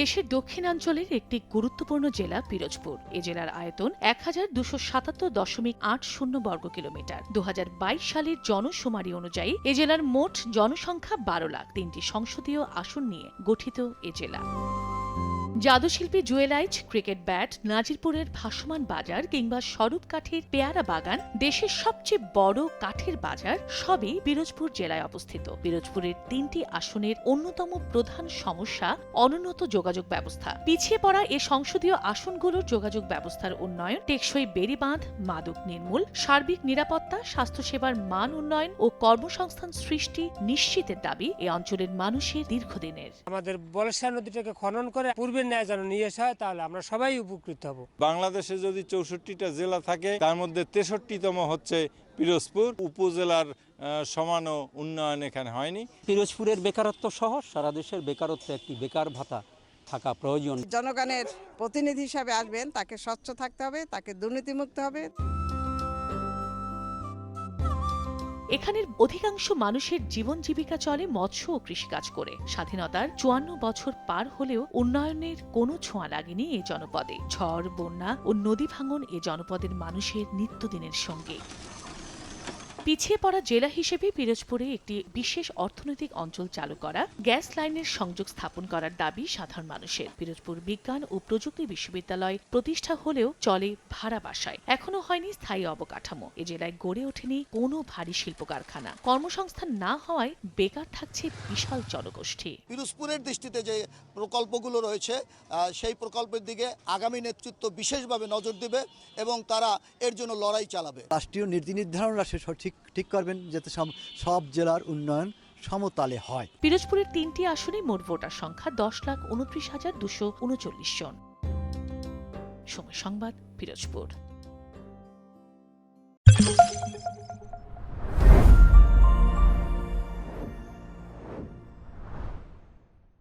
দেশের দক্ষিণাঞ্চলের একটি গুরুত্বপূর্ণ জেলা পিরোজপুর। এ জেলার আয়তন ১,২৭৭.৮০ বর্গ কিলোমিটার। ২০২২ সালের জনশুমারি অনুযায়ী এ জেলার মোট জনসংখ্যা ১২ লাখ। ৩টি সংসদীয় আসন নিয়ে গঠিত এ জেলা। জাদুশিল্পী জুয়েলাইট, ক্রিকেট ব্যাট, নাজিরপুরের ভাসমান বাজার কিংবা স্বরূপ কাঠের পেয়ারা বাগান, দেশের সবচেয়ে বড় কাঠের বাজার সবই পিরোজপুর জেলায় অবস্থিত। পিরোজপুরের ৩টি আসনের অন্যতম প্রধান সমস্যা অনুন্নত যোগাযোগ ব্যবস্থা। পিছিয়ে পড়া এ সংসদীয় আসনগুলোর যোগাযোগ ব্যবস্থার উন্নয়ন, টেকসই বেড়িবাঁধ, মাদক নির্মূল, সার্বিক নিরাপত্তা, স্বাস্থ্যসেবার মান উন্নয়ন ও কর্মসংস্থান সৃষ্টি নিশ্চিতের দাবি এ অঞ্চলের মানুষের দীর্ঘদিনের। আমাদের বলেশ্বর নদীটাকে খনন করে পূর্বের ন্যায় যেন নিয়ে আসা হয়, তাহলে আমরা সবাই উপকৃত হব। বাংলাদেশে যদি 64টা জেলা থাকে, তার মধ্যে 63তম হচ্ছে পিরোজপুর। উপজেলার সমানও উন্নয়ন এখানে হয়নি। পিরোজপুরের বেকারত্ব সহ সারা দেশের বেকারত্ব একটি বেকার ভাতা থাকা প্রয়োজন। জনগণের প্রতিনিধি হিসাবে আসবেন, তাকে স্বচ্ছ থাকতে হবে, তাকে দুর্নীতিমুক্ত হবে। এখানের অধিকাংশ মানুষের জীবন জীবিকা চলে মৎস্য ও কৃষিকাজ করে। স্বাধীনতার ৫৪ বছর পার হলেও উন্নয়নের কোনো ছোঁয়া লাগেনি এ জনপদে। ঝড়, বন্যা ও নদী ভাঙন এ জনপদের মানুষের নিত্যদিনের সঙ্গে। পিছিয়ে পড়া জেলা হিসেবে পিরোজপুরে একটি বিশেষ অর্থনৈতিক অঞ্চল চালু করা, গ্যাস লাইনের সংযোগ স্থাপন করার দাবি সাধারণ মানুষের। পিরোজপুর বিজ্ঞান ও প্রযুক্তি বিশ্ববিদ্যালয় প্রতিষ্ঠা হলেও চলে ভাড়া বাসায়। এখনো হয়নি স্থায়ী অবকাঠামো। এ জেলায় গড়ে ওঠেনি কোনো ভারী শিল্প কারখানা। কর্মসংস্থান না হওয়ায় বেকার থাকছে বিশাল জনগোষ্ঠী। পিরোজপুরের দৃষ্টিতে যে প্রকল্পগুলো রয়েছে, সেই প্রকল্পের দিকে আগামী নেতৃত্ব বিশেষভাবে নজর দেবে এবং তারা এর জন্য লড়াই চালাবে। রাষ্ট্রীয় নীতি নির্ধারণরা সে ঠিক করবেন যাতে সব জেলার উন্নয়ন সমতালে হয়। পিরোজপুরের ৩টি আসনে মোট ভোটার সংখ্যা ১০,২৯,২৩৯ জন। সময় সংবাদ, পিরোজপুর।